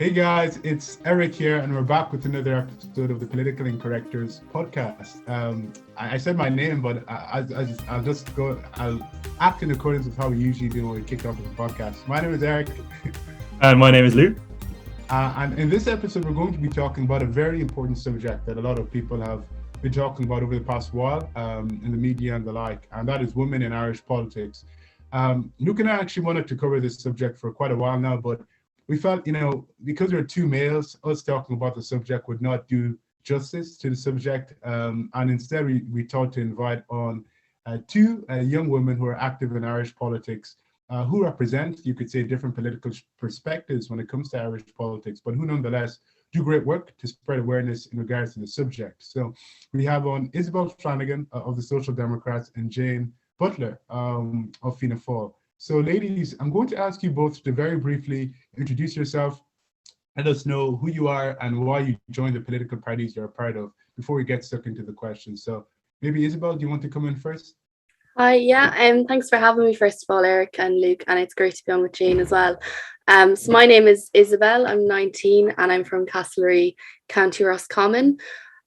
Hey guys, it's Eric here, and we're back with another episode of the Political Incorrectors podcast. I said my name, but I'll act in accordance with how we usually do when we kick off with the podcast. My name is Eric, And my name is Luke. and in this episode, we're going to be talking about a very important subject that a lot of people have been talking about over the past while in the media and the like, and that is women in Irish politics. Luke and I actually wanted to cover this subject for quite a while now, but we felt, because we're two males, us talking about the subject would not do justice to the subject. And instead, we thought to invite on two young women who are active in Irish politics, who represent, you could say, different political perspectives when it comes to Irish politics, but who nonetheless do great work to spread awareness in regards to the subject. So we have on Isabelle Flanagan of the Social Democrats and Jane Butler of Fianna Fáil. So ladies, I'm going to ask you both to very briefly introduce yourself, let us know who you are and why you joined the political parties you're a part of before we get stuck into the questions. So maybe Isabelle, do you want to come in first? Hi, yeah, thanks for having me first of all, Eric and Luke, and it's great to be on with Jane as well. So my name is Isabelle, I'm 19 and I'm from Castlereagh, County Roscommon.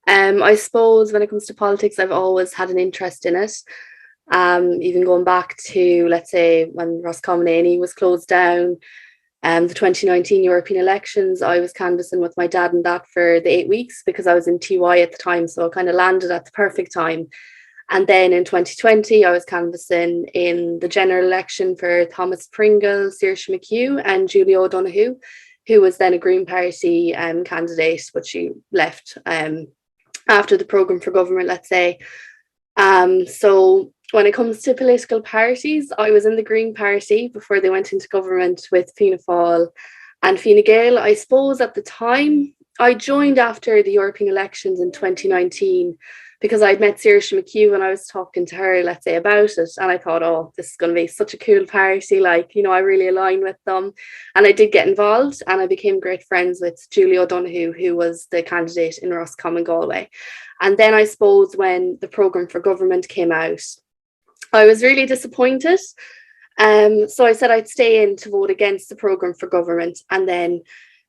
I suppose when it comes to politics, I've always had an interest in it. Even going back to, let's say, when Roscommon A&E was closed down, the 2019 European elections, I was canvassing with my dad and that for the 8 weeks because I was in TY at the time, so I kind of landed at the perfect time. And then in 2020, I was canvassing in the general election for Thomas Pringle, Saoirse McHugh and Julia O'Donoghue, who was then a Green Party candidate, but she left after the programme for government, let's say. So when it comes to political parties, I was in the Green Party before they went into government with Fianna Fáil and Fine Gael. I suppose at the time, I joined after the European elections in 2019 because I'd met Saoirse McHugh and I was talking to her, let's say, about it. And I thought, oh, this is going to be such a cool party. I really align with them. And I did get involved and I became great friends with Julia O'Donoghue, who was the candidate in Roscommon, Galway. And then I suppose when the programme for government came out, I was really disappointed. So I said I'd stay in to vote against the programme for government. And then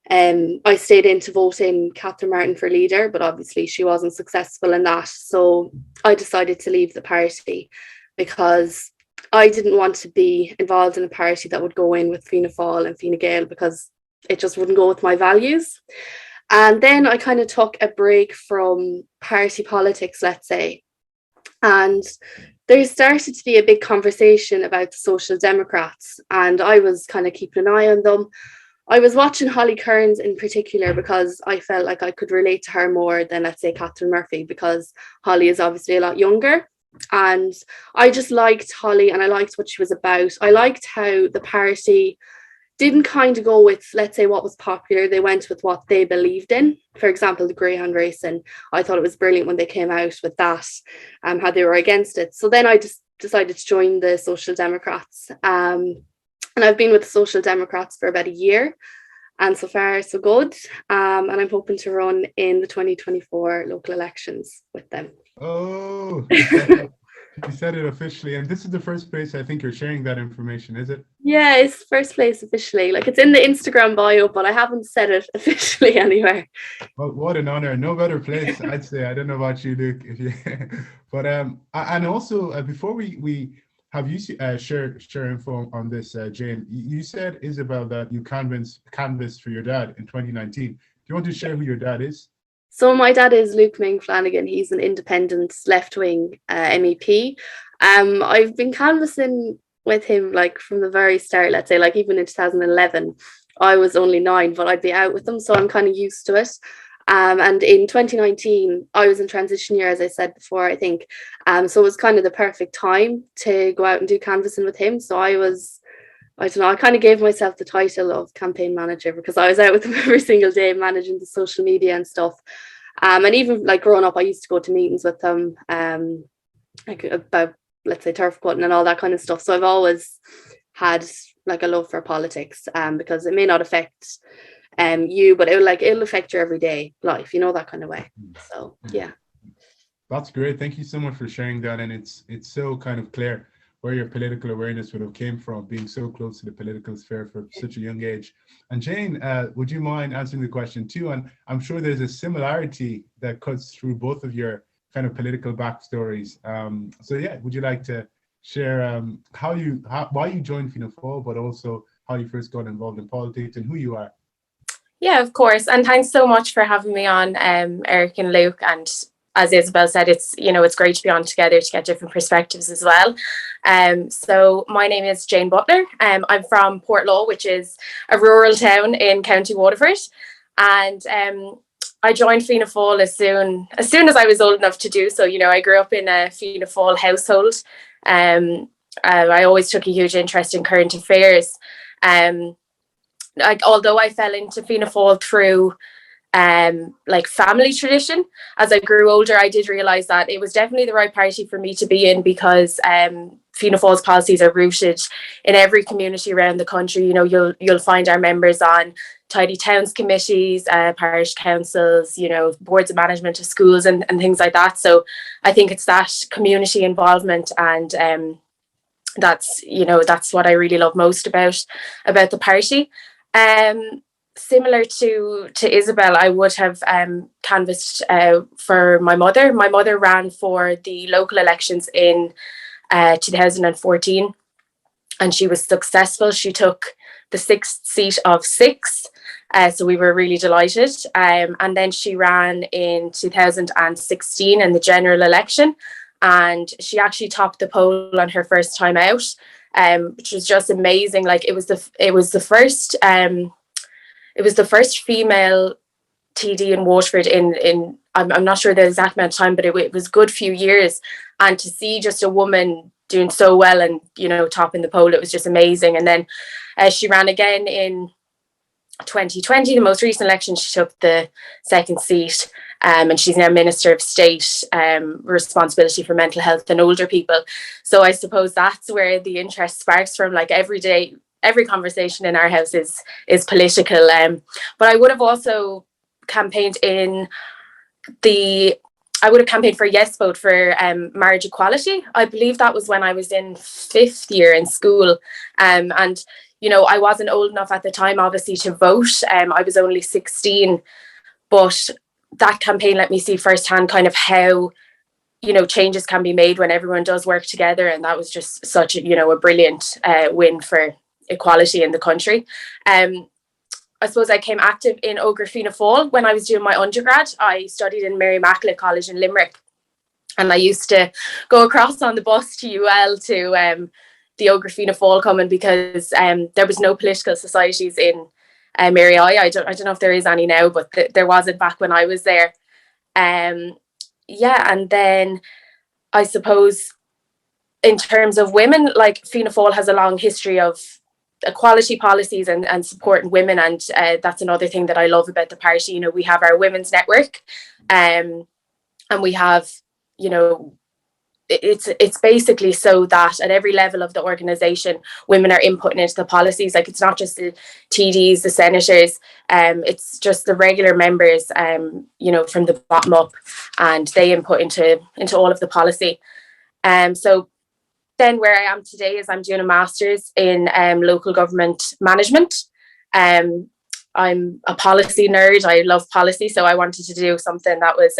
I stayed in to vote in Catherine Martin for leader, but obviously she wasn't successful in that. So I decided to leave the party because I didn't want to be involved in a party that would go in with Fianna Fáil and Fine Gael because it just wouldn't go with my values. And then I kind of took a break from party politics, let's say. And there started to be a big conversation about the Social Democrats, and I was kind of keeping an eye on them. I was watching Holly Kearns in particular because I felt like I could relate to her more than, let's say, Catherine Murphy, because Holly is obviously a lot younger. And I just liked Holly and I liked what she was about. I liked how the party didn't kind of go with, let's say, what was popular. They went with what they believed in. For example, the greyhound race. And I thought it was brilliant when they came out with that, how they were against it. So then I just decided to join the Social Democrats. And I've been with the Social Democrats for about a year. And so far, so good. And I'm hoping to run in the 2024 local elections with them. Oh, you said it officially. And this is the first place I think you're sharing that information, is it? Yeah, it's first place officially. It's in the Instagram bio, but I haven't said it officially anywhere. Well, what an honor. No better place, I'd say. I don't know about you, Luke. But and also before we have you share info on this, Jane. You said, Isabelle, that you canvassed for your dad in 2019. Do you want to share who your dad is? So my dad is Luke Ming Flanagan. He's an independent left-wing MEP. I've been canvassing with him from the very start, let's say, even in 2011. I was only 9, but I'd be out with them, so I'm kind of used to it. And in 2019, I was in transition year, as I said before, I think. So it was kind of the perfect time to go out and do canvassing with him. So I don't know, I kind of gave myself the title of campaign manager because I was out with him every single day managing the social media and stuff. And even growing up, I used to go to meetings with them, about, let's say, turf cutting and all that kind of stuff. So I've always had a love for politics, because it may not affect you, but it'll affect your everyday life, that kind of way. So yeah. That's great. Thank you so much for sharing that. And it's so kind of clear where your political awareness would have came from, being so close to the political sphere for such a young age. And Jane, would you mind answering the question too? And I'm sure there's a similarity that cuts through both of your kind of political backstories. So yeah, would you like to share why you joined Fianna Fáil, but also how you first got involved in politics and who you are? Yeah, of course. And thanks so much for having me on, Eric and Luke. And as Isabelle said, it's great to be on together to get different perspectives as well. So my name is Jane Butler. I'm from Portlaw, which is a rural town in County Waterford. And I joined Fianna Fáil as soon as I was old enough to do so. I grew up in a Fianna Fáil household. I always took a huge interest in current affairs. Although I fell into Fianna Fáil through family tradition, as I grew older, I did realise that it was definitely the right party for me to be in, because Fianna Fáil's policies are rooted in every community around the country. You'll find our members on tidy towns committees, parish councils, boards of management of schools and things like that. So I think it's that community involvement, and that's what I really love most about the party. Similar to Isabelle, I would have canvassed for my mother. My mother ran for the local elections in 2014, and she was successful. She took the 6th seat of 6, so we were really delighted. And then she ran in 2016 in the general election, and she actually topped the poll on her first time out, which was just amazing. Like it was the first female TD in Waterford in I'm not sure the exact amount of time, but it was a good few years. And to see just a woman doing so well and topping the poll, it was just amazing. And then she ran again in 2020, the most recent election. She took the 2nd seat, and she's now Minister of State, responsibility for mental health and older people. So I suppose that's where the interest sparks from. Like every conversation in our house is political. But I would have also campaigned for a yes vote for marriage equality. I believe that was when I was in 5th year in school. And I wasn't old enough at the time, obviously, to vote. I was only 16, but that campaign let me see firsthand kind of how changes can be made when everyone does work together. And that was just such a brilliant win for equality in the country. I suppose I came active in Ógra Fianna Fáil when I was doing my undergrad. I studied in Mary Immaculate College in Limerick, and I used to go across on the bus to UL to the Ógra Fianna Fáil coming, because there was no political societies in Mary I don't know if there is any now, but there wasn't back when I was there. And then I suppose in terms of women, like Fianna Fáil has a long history of equality policies and supporting women, and that's another thing that I love about the party. We have our women's network, and we have it's basically so that at every level of the organisation, women are inputting into the policies. Like it's not just the TDs, the senators, it's just the regular members, from the bottom up, and they input into all of the policy. So then where I am today is I'm doing a master's in local government management. I'm a policy nerd. I love policy, so I wanted to do something that was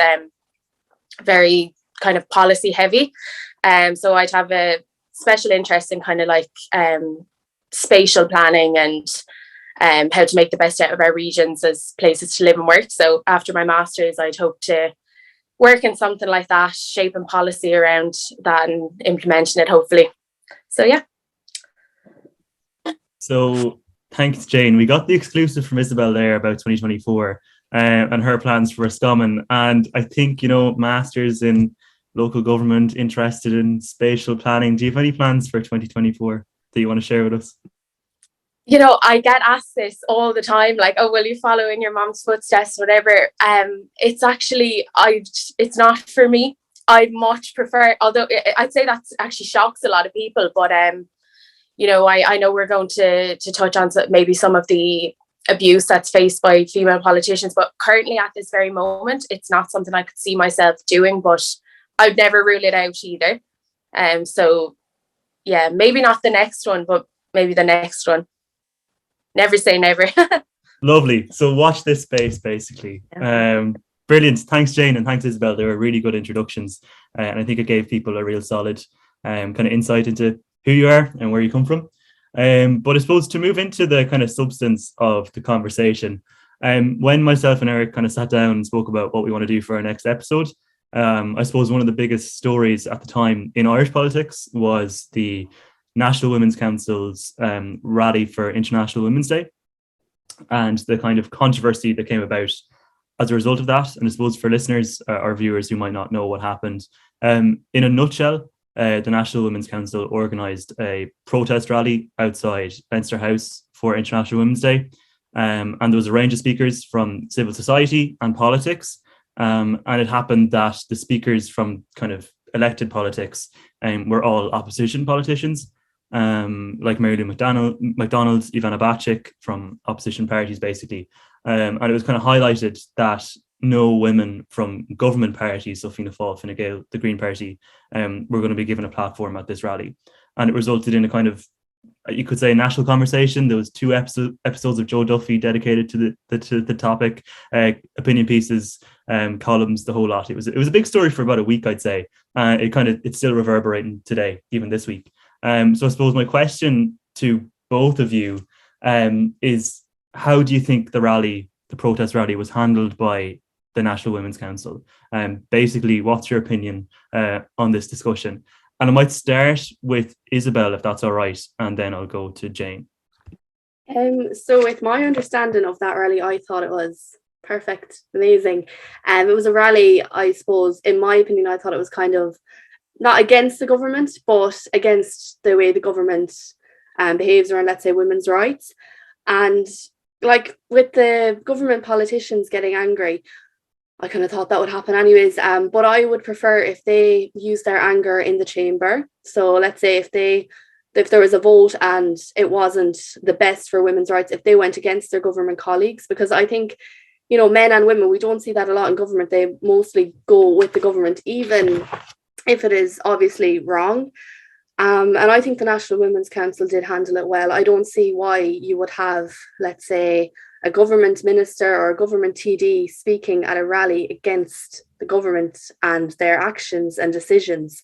very kind of policy heavy. So I'd have a special interest in kind of like spatial planning and how to make the best out of our regions as places to live and work. So after my master's, I'd hope to work in something like that, shaping policy around that and implementing it, hopefully. So yeah. So thanks, Jane. We got the exclusive from Isabelle there about 2024 and her plans for Roscommon. And I think, masters in local government, interested in spatial planning. Do you have any plans for 2024 that you want to share with us? I get asked this all the time, like, oh, will you follow in your mom's footsteps, whatever. It's actually, it's not for me. I much prefer, although I'd say that actually shocks a lot of people, but I know we're going to touch on maybe some of the abuse that's faced by female politicians, but currently at this very moment, it's not something I could see myself doing, but I'd never rule it out either. So yeah, maybe not the next one, but maybe the next one. Never say never. Lovely. So watch this space, basically. Brilliant. Thanks, Jane, and thanks, Isabelle. They were really good introductions. And I think it gave people a real solid kind of insight into who you are and where you come from. But I suppose to move into the kind of substance of the conversation, when myself and Eric kind of sat down and spoke about what we want to do for our next episode, I suppose one of the biggest stories at the time in Irish politics was the National Women's Council's rally for International Women's Day, and the kind of controversy that came about as a result of that. And I suppose for listeners or viewers who might not know what happened, in a nutshell, the National Women's Council organised a protest rally outside Leinster House for International Women's Day. And there was a range of speakers from civil society and politics. And it happened that the speakers from kind of elected politics were all opposition politicians, like Mary Lou McDonald, Ivana Bacik from opposition parties, basically. And it was kind of highlighted that no women from government parties, so Fianna Fáil, Fine Gael, the Green Party, were going to be given a platform at this rally. And it resulted in a kind of, you could say, a national conversation. There was 2 episodes of Joe Duffy dedicated to the topic, opinion pieces, columns, the whole lot. It was a big story for about a week, I'd say. It's still reverberating today, even this week. So I suppose my question to both of you is, how do you think the protest rally was handled by the National Women's Council? Basically, what's your opinion on this discussion? And I might start with Isabelle, if that's all right, and then I'll go to Jane. So with my understanding of that rally, I thought it was perfect, amazing. It was a rally, I suppose, in my opinion, I thought it was kind of not against the government, but against the way the government behaves around, let's say, women's rights. And like with the government politicians getting angry, I kind of thought that would happen anyways. But I would prefer if they use their anger in the chamber. So let's say if there was a vote and it wasn't the best for women's rights, if they went against their government colleagues, because I think, you know, men and women, we don't see that a lot in government. They mostly go with the government, even if it is obviously wrong. And I think the National Women's Council did handle it well. I don't see why you would have, let's say, a government minister or a government TD speaking at a rally against the government and their actions and decisions.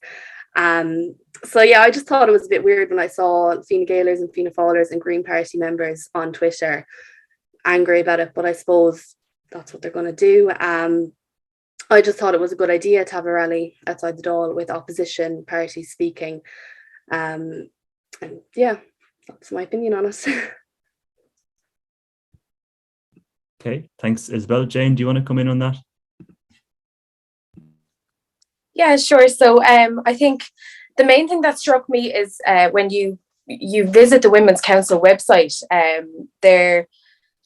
So yeah, I just thought it was a bit weird when I saw Fine Gaelers and Fianna Fáilers and Green Party members on Twitter angry about it, but I suppose that's what they're going to do. I just thought it was a good idea to have a rally outside the Dáil with opposition parties speaking. And yeah, that's my opinion on it. Okay, thanks, Isabelle. Jane, do you want to come in on that? Yeah, sure. So I think the main thing that struck me is when you visit the Women's Council website, they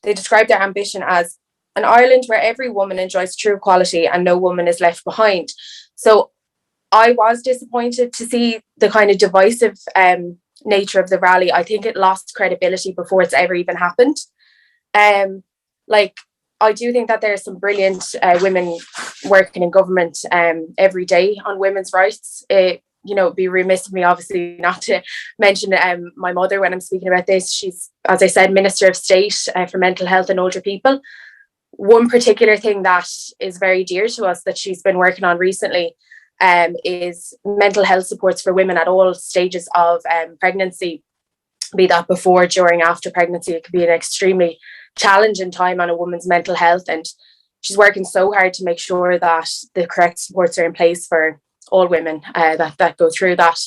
describe their ambition as an Ireland where every woman enjoys true equality and no woman is left behind. So I was disappointed to see the kind of divisive nature of the rally. I think it lost credibility before it's ever even happened. I do think that there are some brilliant women working in government every day on women's rights. It'd be remiss of me, obviously, not to mention my mother when I'm speaking about this. She's, as I said, Minister of State for Mental Health and Older People. One particular thing that is very dear to us that she's been working on recently is mental health supports for women at all stages of pregnancy, be that before, during, after pregnancy. It could be an extremely challenging time on a woman's mental health, and she's working so hard to make sure that the correct supports are in place for all women that go through that.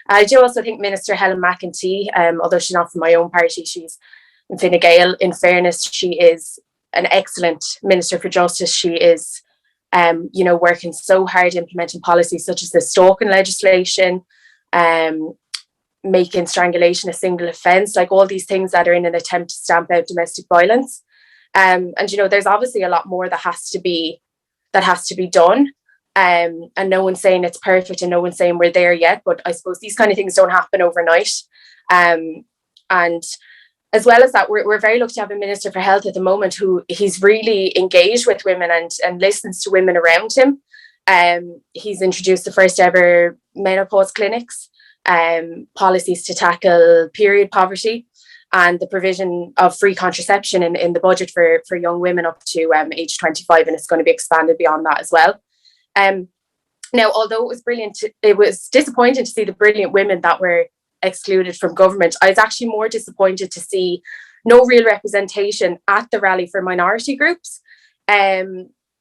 I do also think Minister Helen McEntee, although she's not from my own party, she's in Fine Gael. In fairness, she is an excellent Minister for Justice. She is working so hard implementing policies such as the stalking legislation, making strangulation a single offence, like all these things that are in an attempt to stamp out domestic violence. And there's obviously a lot more that has to be done. And no one's saying it's perfect and no one's saying we're there yet, but I suppose these kind of things don't happen overnight. And as well as that, we're very lucky to have a Minister for Health at the moment who he's really engaged with women and listens to women around him. He's introduced the first ever menopause clinics policies to tackle period poverty, and the provision of free contraception in the budget for young women up to age 25, and it's going to be expanded beyond that as well. Now, although it was brilliant, it was disappointing to see the brilliant women that were excluded from government. I was actually more disappointed to see no real representation at the rally for minority groups,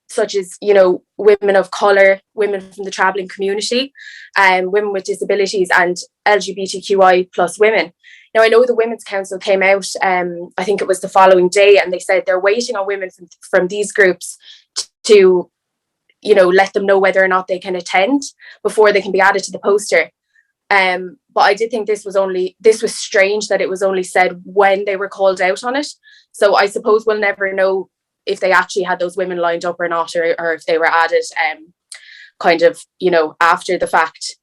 such as, you know, women of colour, women from the travelling community, women with disabilities, and LGBTQI plus women. Now, I know the Women's Council came out, I think it was the following day, and they said they're waiting on women from these groups to, you know, let them know whether or not they can attend before they can be added to the poster. But I did think this was strange that it was only said when they were called out on it. So I suppose we'll never know if they actually had those women lined up or not, or if they were added kind of, you know, after the fact.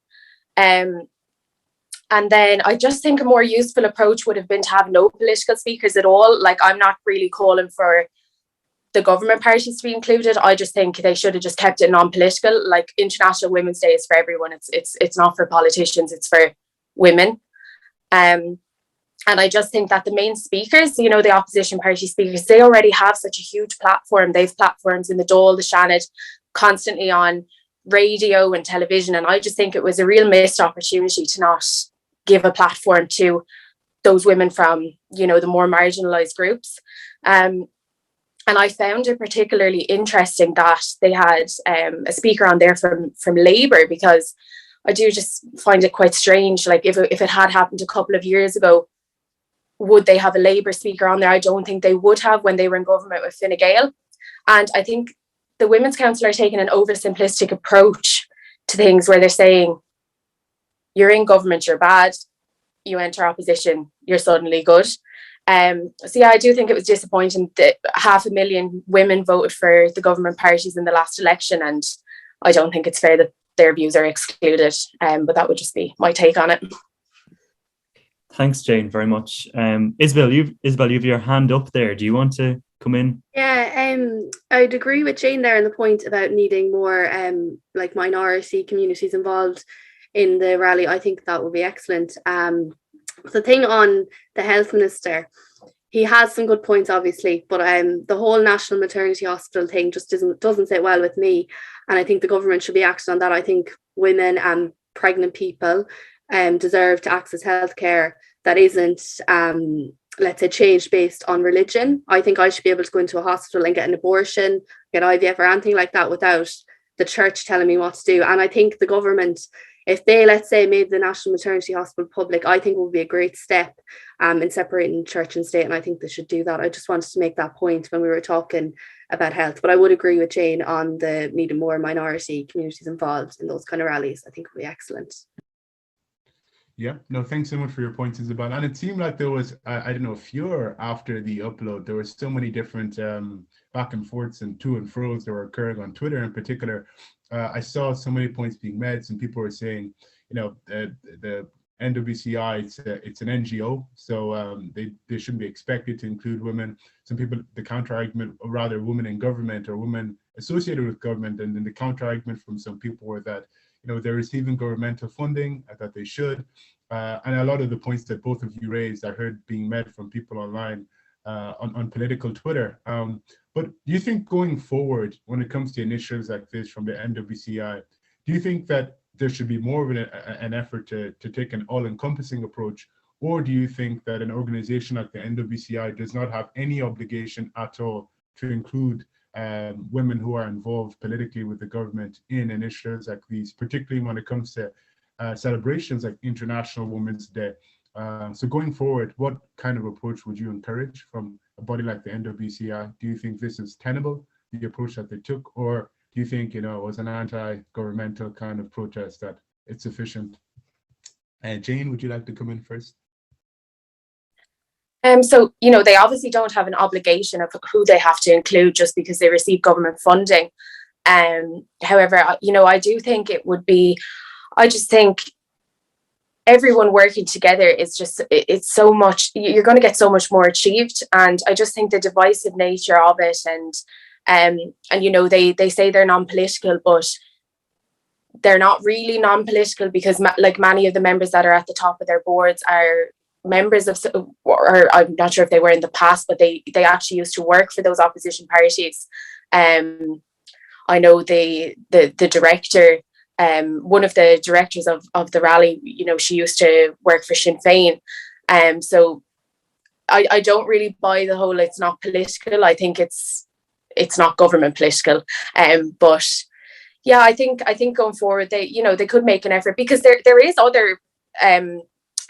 And then I just think a more useful approach would have been to have no political speakers at all. Like, I'm not really calling for the government parties to be included. I just think they should have just kept it non-political. Like, International Women's Day is for everyone. It's not for politicians, it's for women. And I just think that the main speakers, you know, the opposition party speakers, they already have such a huge platform. They've platforms in the Dáil, the Seanad, constantly on radio and television. And I just think it was a real missed opportunity to not give a platform to those women from, you know, the more marginalised groups. And I found it particularly interesting that they had a speaker on there from Labour, because I do just find it quite strange. Like, if it had happened a couple of years ago, would they have a Labour speaker on there? I don't think they would have when they were in government with Fine Gael. And I think the Women's Council are taking an oversimplistic approach to things, where they're saying, you're in government, you're bad. You enter opposition, you're suddenly good. So yeah, I do think it was disappointing that 500,000 women voted for the government parties in the last election, and I don't think it's fair that their views are excluded. But that would just be my take on it. Thanks, Jane, very much. Isabelle, you have your hand up there. Do you want to come in? Yeah, I'd agree with Jane there on the point about needing more like minority communities involved in the rally. I think that would be excellent. The thing on the health minister, he has some good points, obviously, but the whole National Maternity Hospital thing just doesn't sit well with me, and I think the government should be acting on that. I think women and pregnant people deserve to access healthcare that isn't let's say changed based on religion. I think I should be able to go into a hospital and get an abortion, get IVF or anything like that without the church telling me what to do. And I think the government, if they, let's say, made the National Maternity Hospital public, I think it would be a great step in separating church and state, and I think they should do that. I just wanted to make that point when we were talking about health, but I would agree with Jane on the needing more minority communities involved in those kind of rallies. I think it would be excellent. Yeah, no, thanks so much for your points, Isabelle. And it seemed like there was, I don't know, furor after the upload. There were so many different back and forths and to and fro's that were occurring on Twitter in particular. I saw so many points being made. Some people were saying, you know, the NWCI, it's an NGO, so they shouldn't be expected to include women. Some people, the counter argument, or rather women in government or women associated with government, and then the counter argument from some people were that, you know, they're receiving governmental funding, that they should. And a lot of the points that both of you raised, I heard being met from people online on political Twitter. But do you think going forward, when it comes to initiatives like this from the NWCI, do you think that there should be more of an effort to take an all-encompassing approach? Or do you think that an organization like the NWCI does not have any obligation at all to include women who are involved politically with the government in initiatives like these, particularly when it comes to celebrations like International Women's Day? So going forward, what kind of approach would you encourage from a body like the NWCI? Do you think this is tenable, the approach that they took, or do you think, you know, it was an anti-governmental kind of protest that it's sufficient? Jane, would you like to come in first? So, you know, they obviously don't have an obligation of who they have to include just because they receive government funding. However, you know, I do think it would be, I just think everyone working together is just, it's so much, you're going to get so much more achieved. And I just think the divisive nature of it, and you know, they say they're non-political, but they're not really non-political, because like many of the members that are at the top of their boards are members of, or I'm not sure if they were in the past, but they actually used to work for those opposition parties. I know the director, one of the directors of the rally, you know, she used to work for Sinn Féin. So I don't really buy the whole it's not political. I think it's not government political. But yeah, I think going forward, they could make an effort, because there is other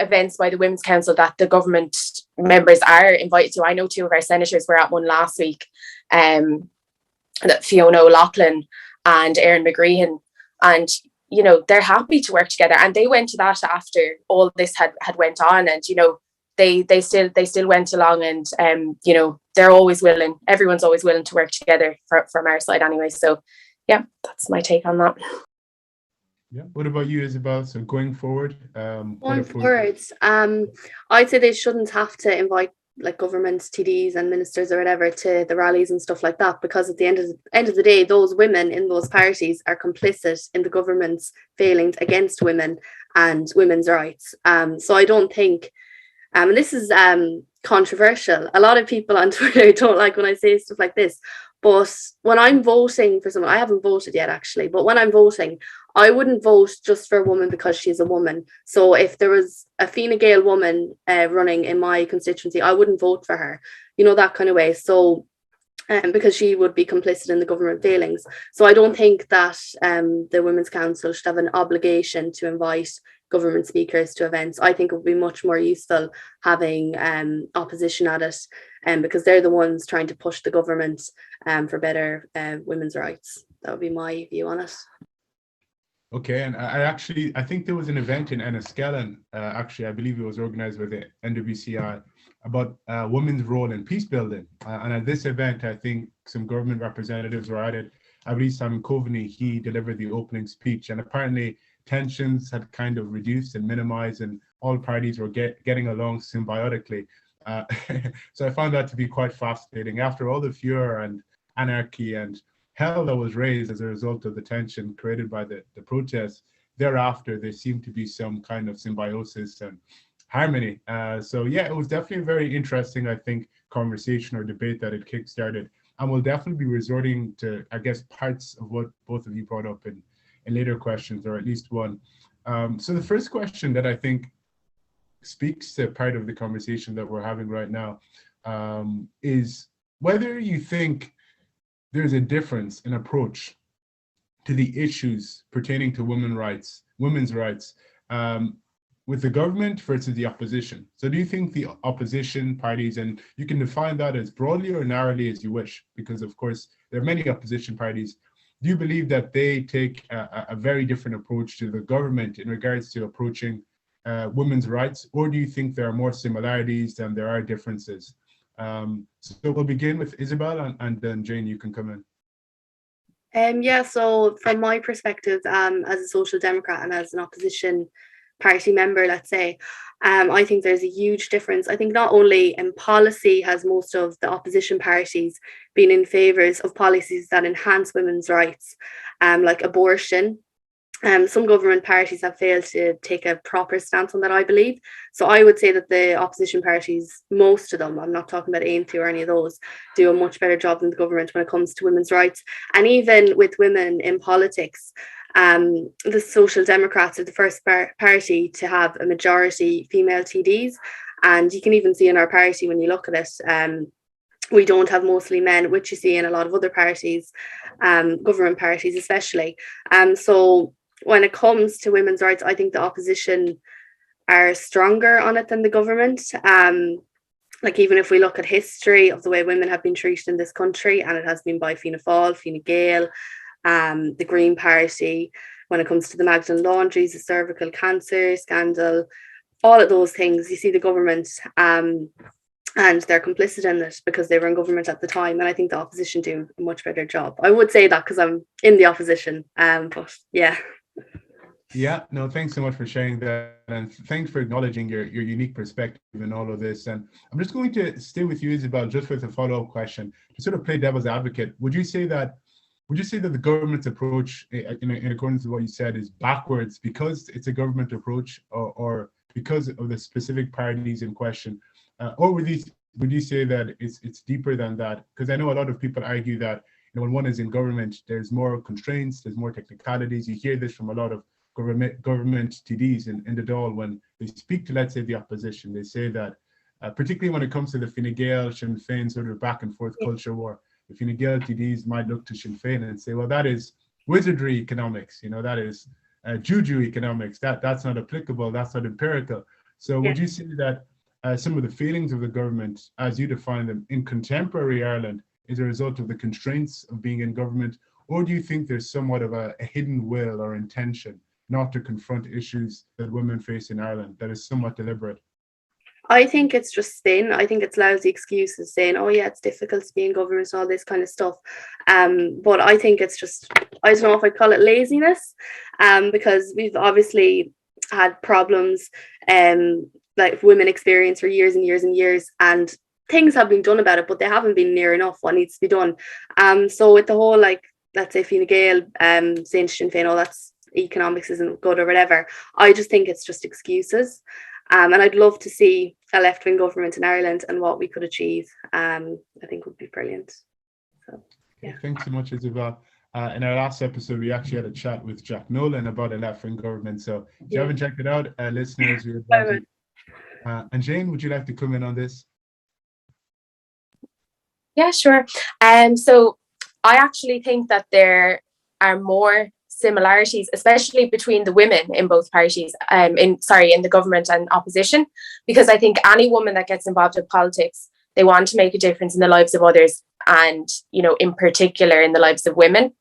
events by the Women's Council that the government members are invited to. I know 2 of our senators were at one last week, that Fianna O'Loughlin and Erin McGreehan, and you know, they're happy to work together, and they went to that after all this had went on, and you know, they still went along, and you know, they're always willing, everyone's always willing to work together from our side anyway. So yeah, that's my take on that. Yeah. What about you, Isabelle? So going forward, I'd say they shouldn't have to invite like governments, TDs and ministers or whatever to the rallies and stuff like that, because at the end of the day, those women in those parties are complicit in the government's failings against women and women's rights. So I don't think, and this is controversial, a lot of people on Twitter don't like when I say stuff like this, but when I'm voting for someone, I haven't voted yet actually, but when I'm voting, I wouldn't vote just for a woman because she's a woman. So if there was a Fine Gael woman running in my constituency, I wouldn't vote for her, you know, that kind of way. So because she would be complicit in the government failings. So I don't think that the Women's Council should have an obligation to invite government speakers to events. I think it would be much more useful having opposition at it, because they're the ones trying to push the government for better women's rights. That would be my view on it. Okay, and I think there was an event in Enniskillen, actually, I believe it was organized by the NWCI, about women's role in peace building. And at this event, I think some government representatives were added. I believe Simon Coveney, he delivered the opening speech, and apparently tensions had kind of reduced and minimized, and all parties were getting along symbiotically. So I found that to be quite fascinating. After all the furor and anarchy and hell that was raised as a result of the tension created by the protests, thereafter there seemed to be some kind of symbiosis and harmony. So yeah, it was definitely a very interesting, I think, conversation or debate that it kickstarted, and we'll definitely be resorting to, I guess, parts of what both of you brought up in later questions, or at least one. So the first question that I think speaks to part of the conversation that we're having right now is whether you think there's a difference in approach to the issues pertaining to women's rights, with the government versus the opposition. So do you think the opposition parties, and you can define that as broadly or narrowly as you wish, because of course there are many opposition parties, do you believe that they take a very different approach to the government in regards to approaching women's rights, or do you think there are more similarities than there are differences? So we'll begin with Isabelle, and then Jane, you can come in. Yeah, so from my perspective, as a social democrat and as an opposition party member, let's say, I think there's a huge difference. I think not only in policy has most of the opposition parties been in favour of policies that enhance women's rights, like abortion. Some government parties have failed to take a proper stance on that, I believe. So I would say that the opposition parties, most of them, I'm not talking about Ainty or any of those, do a much better job than the government when it comes to women's rights. And even with women in politics, the Social Democrats are the first party to have a majority female TDs. And you can even see in our party, when you look at it, we don't have mostly men, which you see in a lot of other parties, government parties especially. So when it comes to women's rights, I think the opposition are stronger on it than the government. Like even if we look at history of the way women have been treated in this country, and it has been by Fianna Fáil, Fine Gael, the Green Party, when it comes to the Magdalen laundries, the cervical cancer scandal, all of those things, you see the government and they're complicit in it because they were in government at the time. And I think the opposition do a much better job. I would say that because I'm in the opposition, but yeah. Yeah, no, thanks so much for sharing that, and thanks for acknowledging your unique perspective in all of this. And I'm just going to stay with you, Isabelle, just with a follow-up question to sort of play devil's advocate. Would you say that would you say that the government's approach, in accordance with what you said, is backwards because it's a government approach, or because of the specific parties in question, or would you say that it's deeper than that? Because I know a lot of people argue that when one is in government, there's more constraints, there's more technicalities. You hear this from a lot of government TDs in the Dáil when they speak to, let's say, the opposition. They say that, particularly when it comes to the Fine Gael, Sinn Féin sort of back and forth culture war, the Fine Gael TDs might look to Sinn Féin and say, well, that is wizardry economics, that is juju economics, that's not applicable, that's not empirical. So would you say that some of the failings of the government, as you define them, in contemporary Ireland is a result of the constraints of being in government, or do you think there's somewhat of a hidden will or intention not to confront issues that women face in Ireland that is somewhat deliberate? I think it's just spin. I think it's lousy excuses saying, oh yeah, it's difficult to be in government and all this kind of stuff. But I think it's just, I don't know if I'd call it laziness, because we've obviously had problems like women experience for years and years and years, and things have been done about it, but they haven't been near enough what needs to be done. So with the whole, like, let's say Fine Gael saying Sinn Féin, oh, that's economics isn't good or whatever, I just think it's just excuses. And I'd love to see a left-wing government in Ireland, and what we could achieve, I think would be brilliant. So, yeah. Thanks so much, Isabelle. In our last episode, we actually had a chat with Jack Nolan about a left-wing government. So if you haven't checked it out, listeners, we advise you. And Jane, would you like to come in on this? Yeah, sure. So I actually think that there are more similarities, especially between the women in both parties, in the government and opposition, because I think any woman that gets involved in politics, they want to make a difference in the lives of others, and in particular in the lives of women.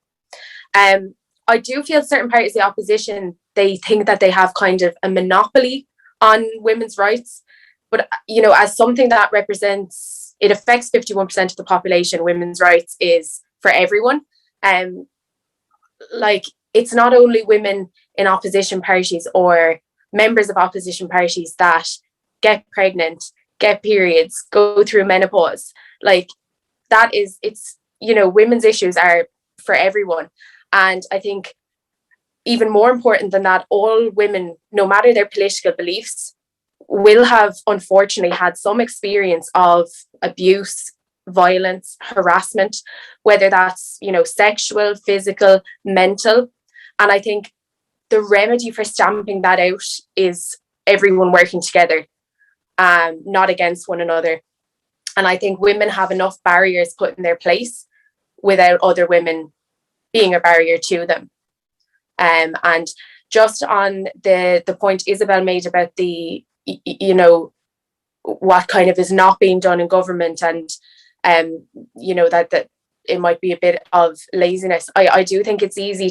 I do feel certain parties of the opposition, they think that they have kind of a monopoly on women's rights, but as something that represents, it affects 51% of the population, women's rights is for everyone. Like, it's not only women in opposition parties or members of opposition parties that get pregnant, get periods, go through menopause. Like, women's issues are for everyone. And I think even more important than that, all women, no matter their political beliefs, will have unfortunately had some experience of abuse, violence, harassment, whether that's, sexual, physical, mental. And I think the remedy for stamping that out is everyone working together, not against one another. And I think women have enough barriers put in their place without other women being a barrier to them. And just on the point Isabelle made about the, what kind of is not being done in government, and that it might be a bit of laziness. I do think it is easy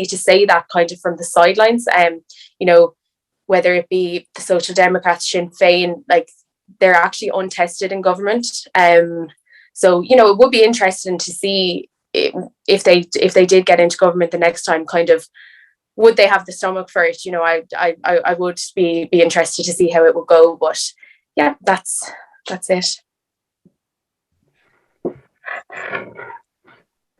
to say that kind of from the sidelines. Whether it be the Social Democrats, Sinn Féin, like, they're actually untested in government. So it would be interesting to see if they did get into government the next time, kind of, would they have the stomach for it? I would be interested to see how it would go. But yeah, that's it.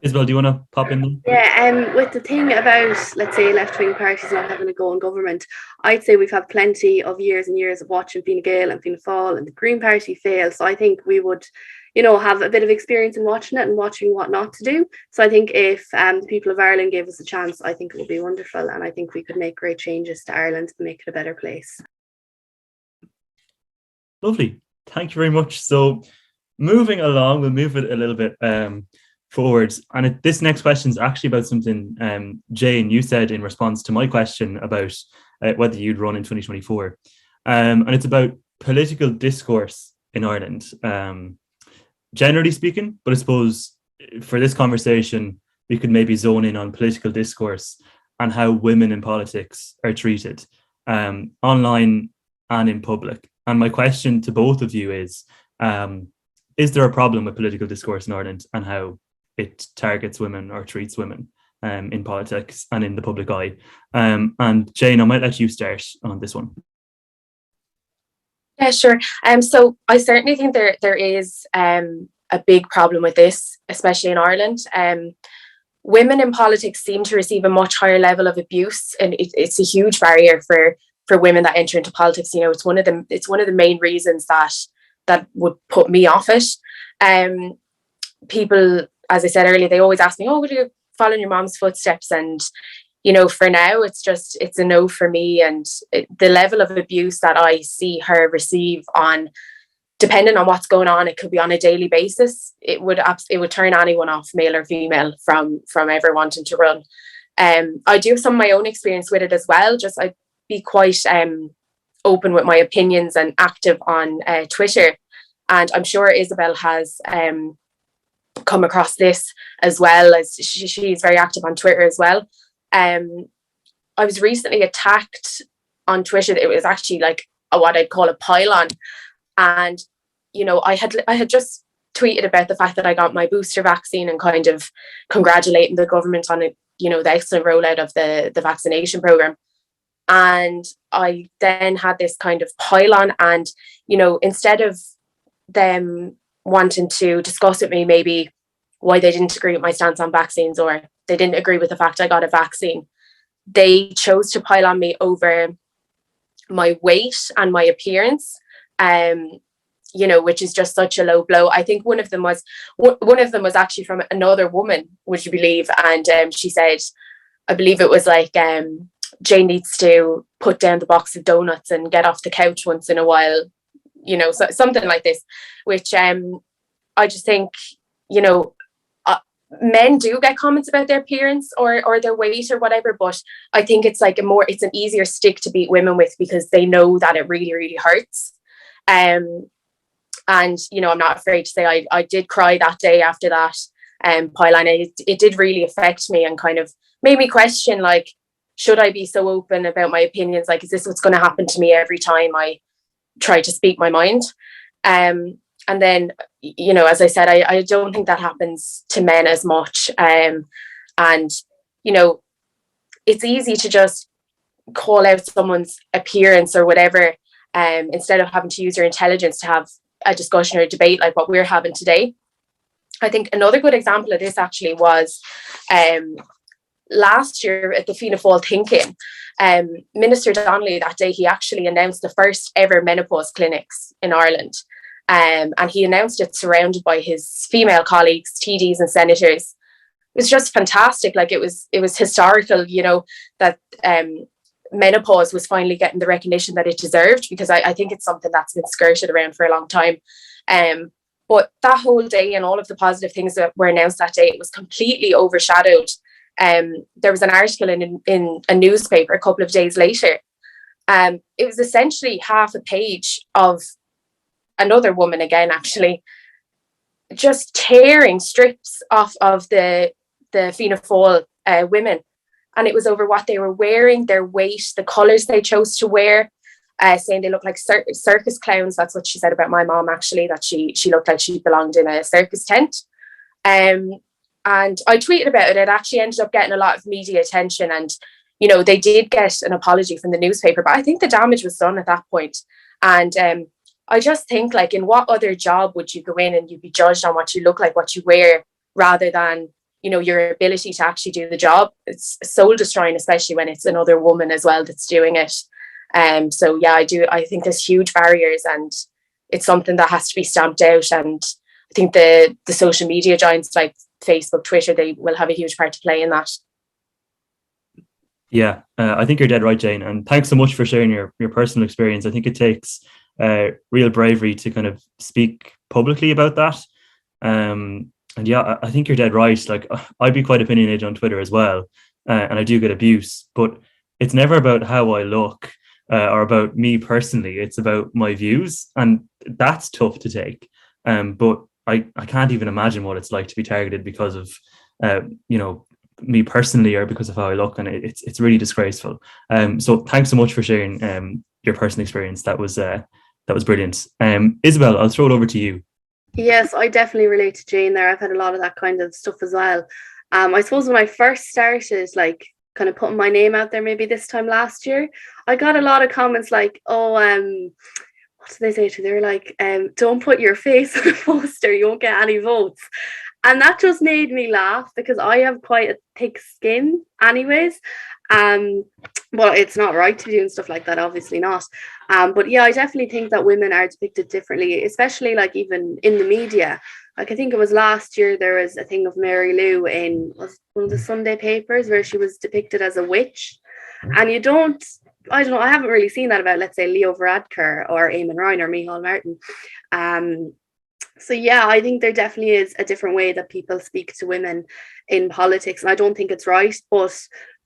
Isabelle, do you want to pop in? Yeah, with the thing about, let's say, left-wing parties not having a go in government, I'd say we've had plenty of years and years of watching Fine Gael and Fianna Fáil and the Green Party fail. So I think we would, have a bit of experience in watching it and watching what not to do. So I think if the people of Ireland gave us a chance, I think it would be wonderful, and I think we could make great changes to Ireland and make it a better place. Lovely. Thank you very much. So moving along, we'll move it a little bit forwards. And this next question is actually about something, Jane, you said in response to my question about whether you'd run in 2024. And it's about political discourse in Ireland, generally speaking. But I suppose for this conversation, we could maybe zone in on political discourse and how women in politics are treated online and in public. And my question to both of you is there a problem with political discourse in Ireland and how it targets women or treats women in politics and in the public eye? And Jane, I might let you start on this one. Yeah, sure. So I certainly think there is a big problem with this, especially in Ireland. women in politics seem to receive a much higher level of abuse, and it's a huge barrier for women that enter into politics. You know, it's one of the main reasons that would put me off it. People, as I said earlier, they always ask me, "Oh, would you follow in your mom's footsteps?" And you know, for now, it's a no for me. And the level of abuse that I see her receive, on depending on what's going on, it could be on a daily basis. It would turn anyone off, male or female, from ever wanting to run. I do have some of my own experience with it as well. Just I'd be quite open with my opinions and active on Twitter, and I'm sure Isabelle has come across this as well, as she's very active on Twitter as well. I was recently attacked on Twitter. It was actually like what I'd call a pile-on, and you know, I had just tweeted about the fact that I got my booster vaccine and kind of congratulating the government on it, you know, the excellent rollout of the vaccination program. And I then had this kind of pile-on, and you know, instead of them wanting to discuss with me maybe why they didn't agree with my stance on vaccines, or they didn't agree with the fact I got a vaccine, they chose to pile on me over my weight and my appearance, you know, which is just such a low blow. I think one of them was actually from another woman, would you believe? And she said, I believe it was like, Jane needs to put down the box of donuts and get off the couch once in a while, you know, so, something like this, which I just think, you know, men do get comments about their appearance or their weight or whatever, but I think it's like it's an easier stick to beat women with, because they know that it really, really hurts. And you know, I'm not afraid to say I did cry that day after that pile-on. It did really affect me and kind of made me question, like, should I be so open about my opinions? Like, is this what's going to happen to me every time I try to speak my mind? And then, you know, as I said, I don't think that happens to men as much. And, you know, it's easy to just call out someone's appearance or whatever, instead of having to use your intelligence to have a discussion or a debate like what we're having today. I think another good example of this actually was last year at the Fianna Fáil Thinking. Minister Donnelly that day, he actually announced the first ever menopause clinics in Ireland. And he announced it surrounded by his female colleagues, TDs and senators. It was just fantastic. Like, it was historical, you know, that menopause was finally getting the recognition that it deserved, because I think it's something that's been skirted around for a long time. But that whole day and all of the positive things that were announced that day, it was completely overshadowed. There was an article in a newspaper a couple of days later. It was essentially half a page of another woman again, actually, just tearing strips off of the Fianna Fáil women. And it was over what they were wearing, their weight, the colours they chose to wear, saying they looked like circus clowns. That's what she said about my mom, actually, that she looked like she belonged in a circus tent. And I tweeted about it. It actually ended up getting a lot of media attention. And, you know, they did get an apology from the newspaper, but I think the damage was done at that point. And I just think, like, in what other job would you go in and you'd be judged on what you look like, what you wear, rather than, you know, your ability to actually do the job? It's soul destroying, especially when it's another woman as well that's doing it. So yeah, I think there's huge barriers, and it's something that has to be stamped out. And I think the social media giants like Facebook, Twitter, they will have a huge part to play in that. Yeah, I think you're dead right, Jane. And thanks so much for sharing your personal experience. I think it takes real bravery to kind of speak publicly about that. And yeah, I think you're dead right. Like, I'd be quite opinionated on Twitter as well, and I do get abuse, but it's never about how I look or about me personally. It's about my views, and that's tough to take. But I can't even imagine what it's like to be targeted because of, you know, me personally, or because of how I look, and it's really disgraceful. So thanks so much for sharing your personal experience. That was brilliant. Isabelle, I'll throw it over to you. Yes, I definitely relate to Jane there. I've had a lot of that kind of stuff as well. I suppose when I first started, like, kind of putting my name out there, maybe this time last year, I got a lot of comments like, oh, what did they say to? They were like, don't put your face on a poster, you won't get any votes. And that just made me laugh because I have quite a thick skin anyways. Well, it's not right to be doing stuff like that, obviously not. But yeah, I definitely think that women are depicted differently, especially like even in the media. Like I think it was last year there was a thing of Mary Lou in was one of the Sunday papers where she was depicted as a witch. And I don't know, I haven't really seen that about, let's say, Leo Varadkar or Eamon Ryan or Micheál Martin. So yeah, I think there definitely is a different way that people speak to women in politics, and I don't think it's right. But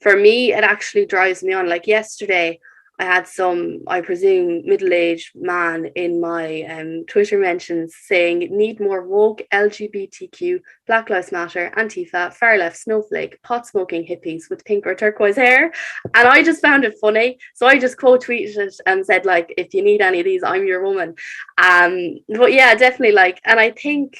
for me, it actually drives me on. Like yesterday, I had some, I presume, middle-aged man in my Twitter mentions saying, need more woke LGBTQ, Black Lives Matter, Antifa, far left snowflake, pot smoking hippies with pink or turquoise hair. And I just found it funny. So I just quote tweeted it and said, like, if you need any of these, I'm your woman. But yeah, definitely like, and I think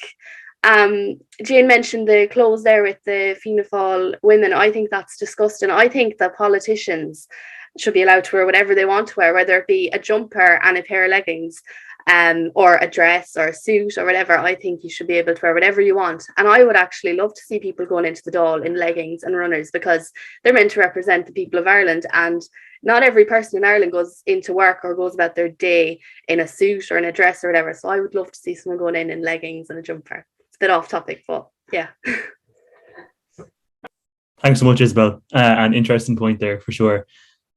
Jane mentioned the clothes there with the Fianna Fáil women. I think that's disgusting. I think that politicians should be allowed to wear whatever they want to wear, whether it be a jumper and a pair of leggings, or a dress or a suit or whatever. I think you should be able to wear whatever you want. And I would actually love to see people going into the Dáil in leggings and runners, because they're meant to represent the people of Ireland, and not every person in Ireland goes into work or goes about their day in a suit or in a dress or whatever. So I would love to see someone going in leggings and a jumper. It's a bit off topic, but yeah. Thanks so much, Isabelle. An interesting point there for sure.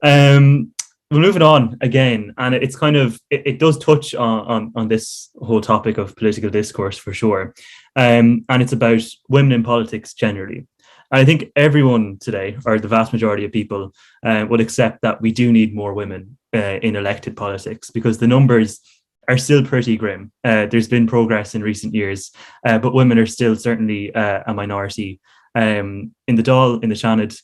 We're moving on again, and it's kind of it does touch on this whole topic of political discourse for sure, and it's about women in politics generally. I think everyone today, or the vast majority of people, would accept that we do need more women in elected politics, because the numbers are still pretty grim. There's been progress in recent years, but women are still certainly a minority in the Dáil, in the Seanad,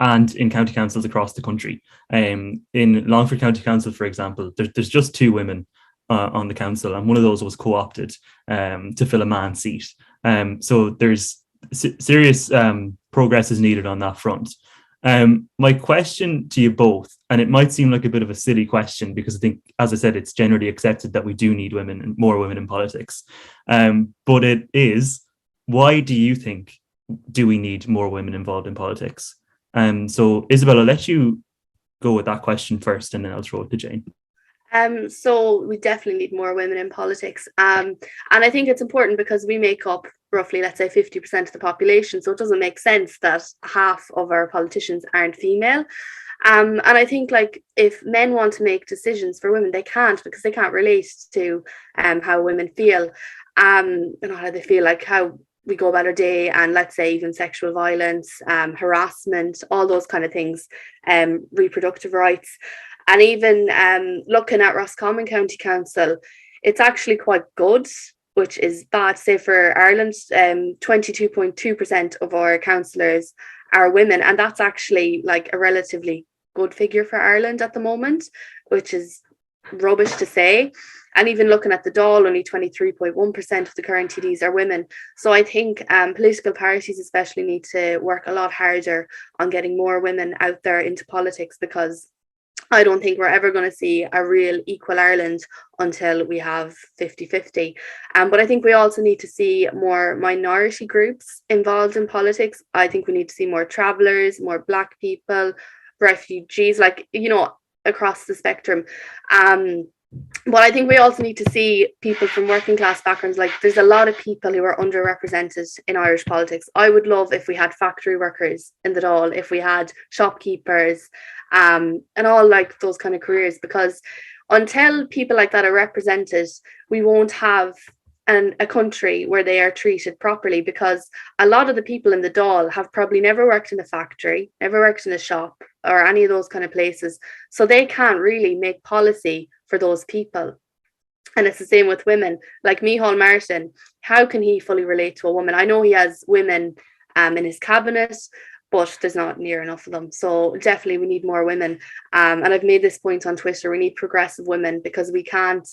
and in county councils across the country. In Longford County Council, for example, there's just 2 women on the council, and one of those was co-opted to fill a man's seat. So there's serious progress is needed on that front. My question to you both, and it might seem like a bit of a silly question, because I think, as I said, it's generally accepted that we do need women and more women in politics. But it is, why do you think do we need more women involved in politics? So Isabelle, I'll let you go with that question first, and then I'll throw it to Jane. So we definitely need more women in politics. And I think it's important because we make up roughly, let's say, 50% of the population. So it doesn't make sense that half of our politicians aren't female. And I think, like, if men want to make decisions for women, they can't, because they can't relate to how women feel, and how they feel, like how we go about our day, and let's say even sexual violence, harassment, all those kind of things, reproductive rights. And even looking at Roscommon County Council, it's actually quite good, which is bad. Say for Ireland, 22.2% of our councillors are women, and that's actually like a relatively good figure for Ireland at the moment, which is rubbish to say. And even looking at the Dáil, only 23.1% of the current TDs are women. So I think political parties especially need to work a lot harder on getting more women out there into politics, because I don't think we're ever going to see a real equal Ireland until we have 50-50. But I think we also need to see more minority groups involved in politics. I think we need to see more travellers, more Black people, refugees, like, you know, across the spectrum. But I think we also need to see people from working class backgrounds. Like, there's a lot of people who are underrepresented in Irish politics. I would love if we had factory workers in the Dáil, if we had shopkeepers, and all like those kind of careers, because until people like that are represented, we won't have a country where they are treated properly, because a lot of the people in the Dáil have probably never worked in a factory, never worked in a shop or any of those kind of places. So they can't really make policy for those people. And it's the same with women. Like Micheál Martin, how can he fully relate to a woman? I know he has women in his cabinet, but there's not near enough of them. So definitely we need more women. And I've made this point on Twitter, we need progressive women, because we can't,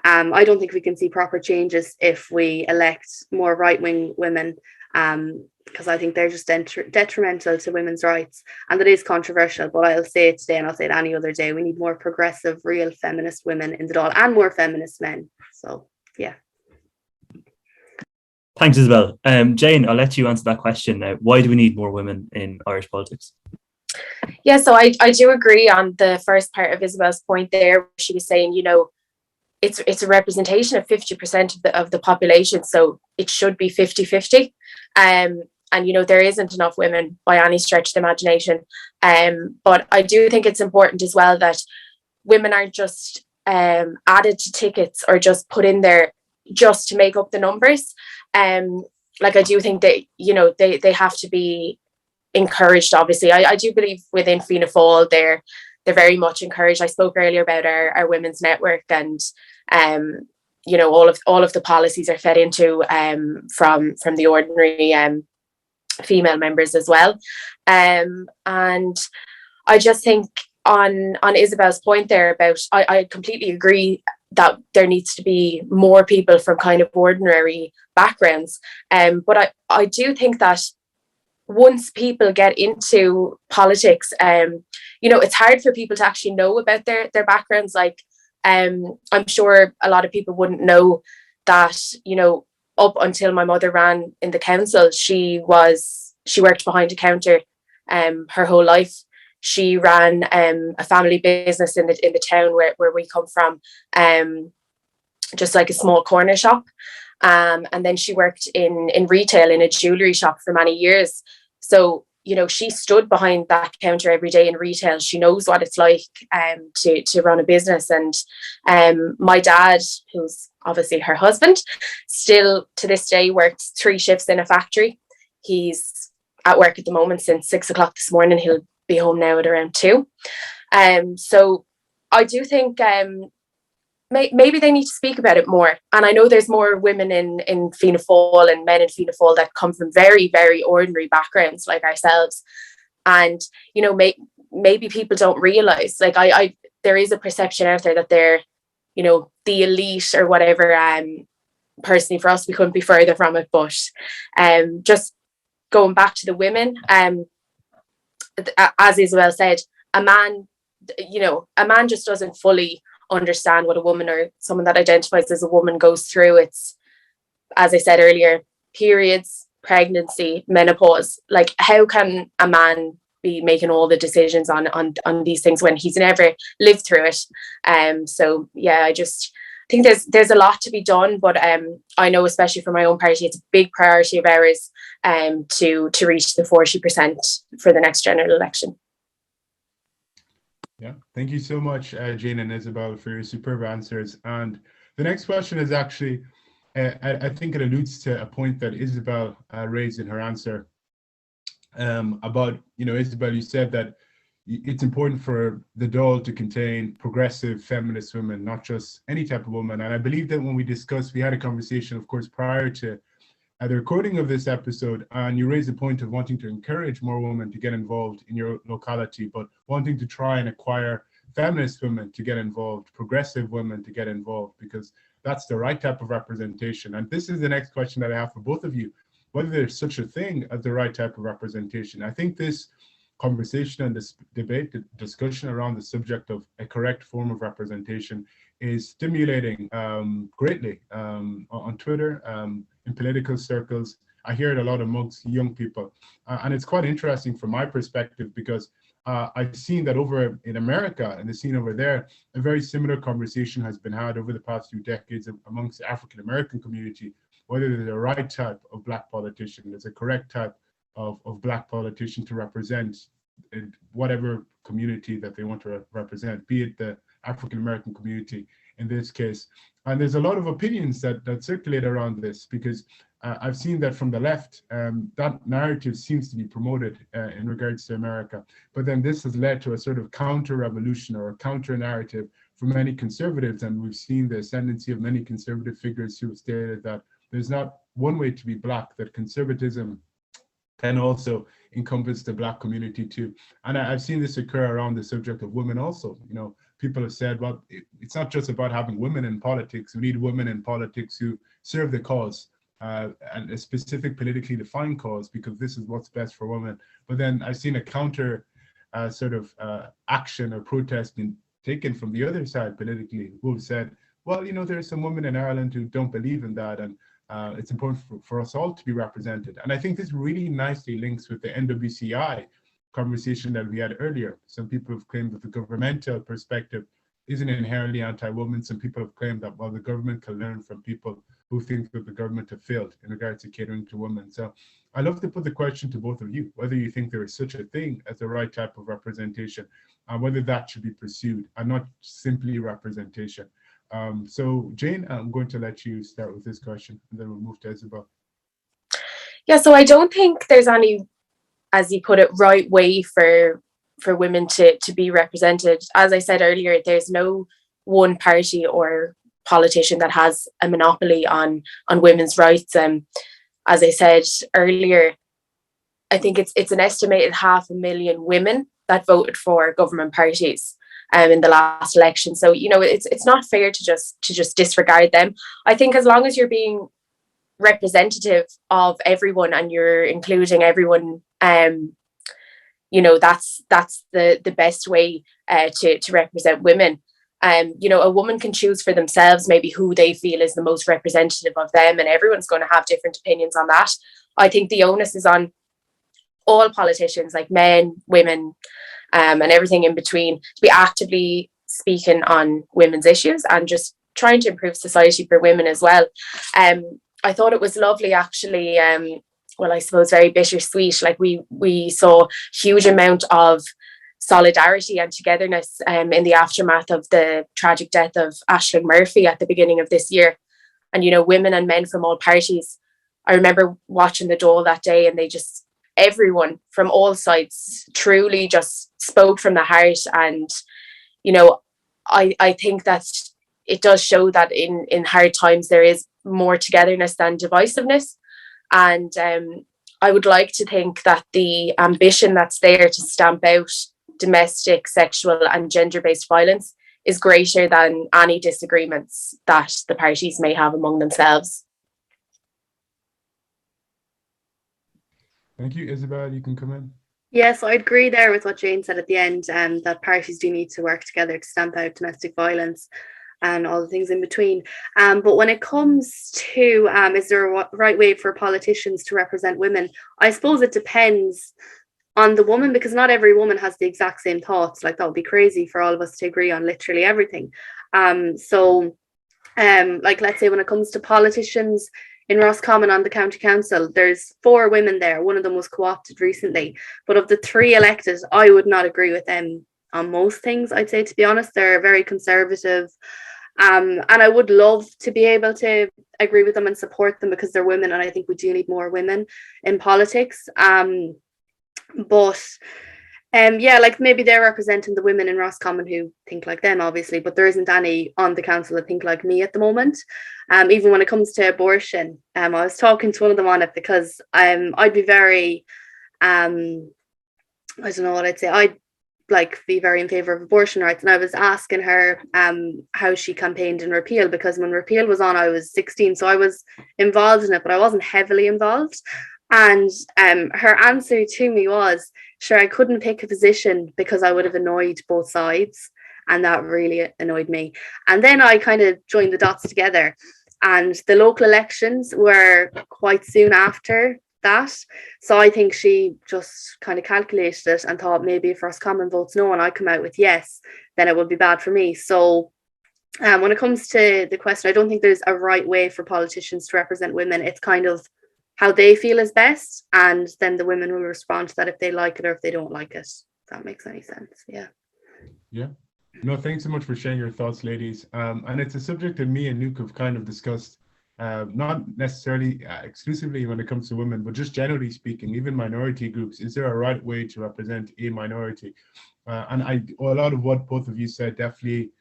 I don't think we can see proper changes if we elect more right-wing women, because I think they're just detrimental to women's rights. And that is controversial, but I'll say it today and I'll say it any other day. We need more progressive, real feminist women in the Dáil, and more feminist men. So, yeah. Thanks, Isabelle. Jane, I'll let you answer that question now. Why do we need more women in Irish politics? Yeah, so I do agree on the first part of Isabelle's point there. She was saying, you know, it's a representation of 50% of the population, so it should be 50-50. And you know, there isn't enough women by any stretch of the imagination. But I do think it's important as well that women aren't just added to tickets or just put in there just to make up the numbers. Like I do think that, you know, they have to be encouraged. Obviously, I do believe within Fianna Fáil they're very much encouraged. I spoke earlier about our women's network, and you know, all of the policies are fed into from the ordinary female members as well. And I just think on Isabelle's point there about, I completely agree that there needs to be more people from kind of ordinary backgrounds. But I do think that once people get into politics, you know, it's hard for people to actually know about their backgrounds. Like, I'm sure a lot of people wouldn't know that, you know, up until my mother ran in the council, she worked behind a counter her whole life. She ran a family business in the town where we come from, just like a small corner shop. And then she worked in retail in a jewellery shop for many years. So, you know, she stood behind that counter every day in retail. She knows what it's like to run a business. And my dad, who's obviously her husband, still to this day works 3 shifts in a factory. He's at work at the moment since 6 o'clock this morning. He'll be home now at around 2. So I do think maybe they need to speak about it more. And I know there's more women in Fianna Fáil and men in Fianna Fáil that come from very, very ordinary backgrounds like ourselves. And, you know, maybe people don't realise, like there is a perception out there that they're, you know, the elite or whatever. Personally, for us, we couldn't be further from it. But just going back to the women, as Isabelle said, a man just doesn't fully understand what a woman or someone that identifies as a woman goes through. It's, as I said earlier, periods, pregnancy, menopause. Like, how can a man be making all the decisions on these things when he's never lived through it? So yeah, I just think there's a lot to be done, but I know, especially for my own party, it's a big priority of ours to reach the 40% for the next general election. Yeah, thank you so much, Jane and Isabelle, for your superb answers. And the next question is actually, I think it alludes to a point that Isabelle raised in her answer about, you know, Isabelle, you said that it's important for the Dáil to contain progressive feminist women, not just any type of woman. And I believe that when we had a conversation, of course, prior to the recording of this episode, and you raised the point of wanting to encourage more women to get involved in your locality, but wanting to try and acquire feminist women to get involved, progressive women to get involved, because that's the right type of representation. And this is the next question that I have for both of you, whether there's such a thing as the right type of representation. I think this conversation and this debate, the discussion around the subject of a correct form of representation is stimulating greatly on Twitter, in political circles. I hear it a lot amongst young people. And it's quite interesting from my perspective, because I've seen that over in America and the scene over there, a very similar conversation has been had over the past few decades amongst the African American community, whether there's a right type of Black politician, there's a correct type of Black politician to represent whatever community that they want to represent, be it the African American community in this case. And there's a lot of opinions that circulate around this, because I've seen that from the left, that narrative seems to be promoted in regards to America. But then this has led to a sort of counter-revolution or a counter-narrative for many conservatives. And we've seen the ascendancy of many conservative figures who have stated that there's not one way to be Black, that conservatism can also encompass the Black community too. And I've seen this occur around the subject of women also. You know, people have said, well, it's not just about having women in politics. We need women in politics who serve the cause, and a specific politically defined cause, because this is what's best for women. But then I've seen a counter action or protest being taken from the other side politically, who have said, well, you know, there's some women in Ireland who don't believe in that, and it's important for us all to be represented. And I think this really nicely links with the NWCI conversation that we had earlier. Some people have claimed that the governmental perspective isn't inherently anti-woman. Some people have claimed that, well, the government can learn from people who think that the government have failed in regards to catering to women. So I love to put the question to both of you, whether you think there is such a thing as the right type of representation, and whether that should be pursued and not simply representation. So Jane, I'm going to let you start with this question, and then we'll move to Isabelle. Yeah, so I don't think there's any, as you put it, right way for women to be represented. As I said earlier, there's no one party or politician that has a monopoly on women's rights. As I said earlier, I think it's an estimated 500,000 women that voted for government parties in the last election. So, you know, it's not fair to just disregard them. I think as long as you're being representative of everyone and you're including everyone, you know, that's the best way to represent women. You know, a woman can choose for themselves maybe who they feel is the most representative of them, and everyone's going to have different opinions on that. I think the onus is on all politicians, like men, women, and everything in between, to be actively speaking on women's issues and just trying to improve society for women as well. I thought it was lovely, actually. Well, I suppose very bittersweet. Like we saw huge amount of solidarity and togetherness in the aftermath of the tragic death of Aisling Murphy at the beginning of this year. And, you know, women and men from all parties. I remember watching the Dáil that day, and everyone from all sides truly just spoke from the heart. And, you know, I think that it does show that in hard times there is more togetherness than divisiveness. And I would like to think that the ambition that's there to stamp out domestic, sexual and gender-based violence is greater than any disagreements that the parties may have among themselves. Thank you. Isabelle, you can come in. Yes, I agree there with what Jane said at the end, that parties do need to work together to stamp out domestic violence and all the things in between. But when it comes to is there a right way for politicians to represent women, I suppose it depends on the woman, because not every woman has the exact same thoughts. Like, that would be crazy for all of us to agree on literally everything. So like, let's say when it comes to politicians in Roscommon on the county council, there's 4 women there. One of them was co-opted recently, but of the 3 elected, I would not agree with them on most things. I'd say, to be honest, they're very conservative. And I would love to be able to agree with them and support them, because they're women, and I think we do need more women in politics. But yeah, like, maybe they're representing the women in Roscommon who think like them, obviously, but there isn't any on the council that think like me at the moment. Even when it comes to abortion, I was talking to one of them on it, because I'd be very, I don't know what I'd say. I'd like be very in favor of abortion rights, and I was asking her how she campaigned in repeal, because when repeal was on, I was 16, so I was involved in it, but I wasn't heavily involved. And her answer to me was, sure, I couldn't pick a position because I would have annoyed both sides, and that really annoyed me. And then I kind of joined the dots together, and the local elections were quite soon after that. So I think she just kind of calculated it and thought, maybe if Roscommon votes no and I come out with yes, then it would be bad for me. So when it comes to the question, I don't think there's a right way for politicians to represent women. It's kind of how they feel is best, and then the women will respond to that if they like it or if they don't like it. If that makes any sense. Yeah. No, thanks so much for sharing your thoughts, ladies. And it's a subject that me and Luke have kind of discussed, not necessarily exclusively when it comes to women, but just generally speaking, even minority groups. Is there a right way to represent a minority? And a lot of what both of you said definitely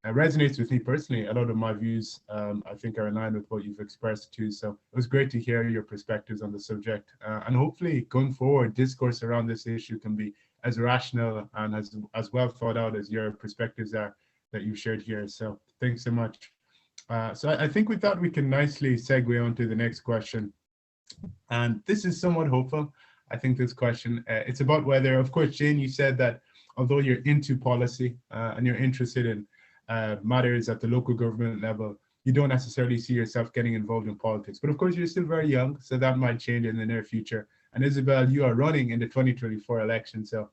resonates with me personally. A lot of my views, I think, are in line with what you've expressed too. So it was great to hear your perspectives on the subject. And hopefully going forward, discourse around this issue can be as rational and as well thought out as your perspectives are that you shared here. So thanks so much. So I think we thought we can nicely segue on to the next question. And this is somewhat hopeful. I think this question, it's about whether, of course, Jane, you said that although you're into policy and you're interested in matters at the local government level, you don't necessarily see yourself getting involved in politics. But of course, you're still very young, so that might change in the near future. And Isabelle, you are running in the 2024 election. So,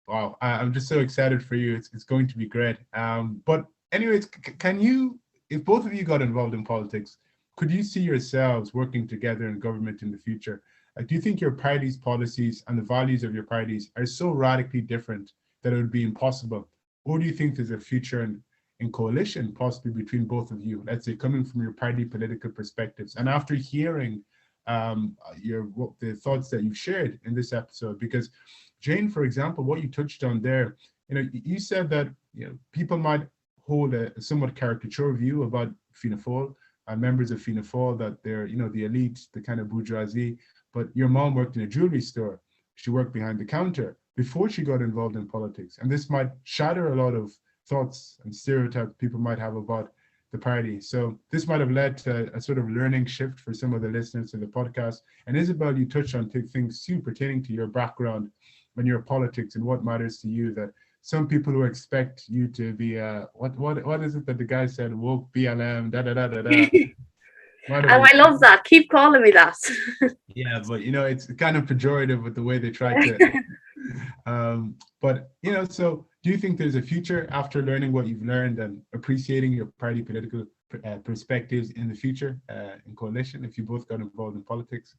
wow, I'm just so excited for you. It's going to be great. But anyways, can you, if both of you got involved in politics, could you see yourselves working together in government in the future? Do you think your party's policies and the values of your parties are so radically different that it would be impossible? Or do you think there's a future in coalition, possibly between both of you, let's say coming from your party political perspectives? And after hearing the thoughts that you've shared in this episode, because Jane, for example, what you touched on there, you said that people might hold a somewhat caricature view about Fianna Fáil and members of Fianna Fáil, that they're the elite, the kind of bourgeoisie. But your mom worked in a jewelry store. She worked behind the counter before she got involved in politics, and this might shatter a lot of thoughts and stereotypes people might have about the party. So this might have led to a sort of learning shift for some of the listeners to the podcast. And Isabelle, you touched on things too pertaining to your background when you're politics and what matters to you, that some people who expect you to be what is it that the guy said, woke BLM, da da da da da. And I love that. Keep calling me that. Yeah, but it's kind of pejorative with the way they try to. But so do you think there's a future after learning what you've learned and appreciating your party political perspectives in the future in coalition if you both got involved in politics?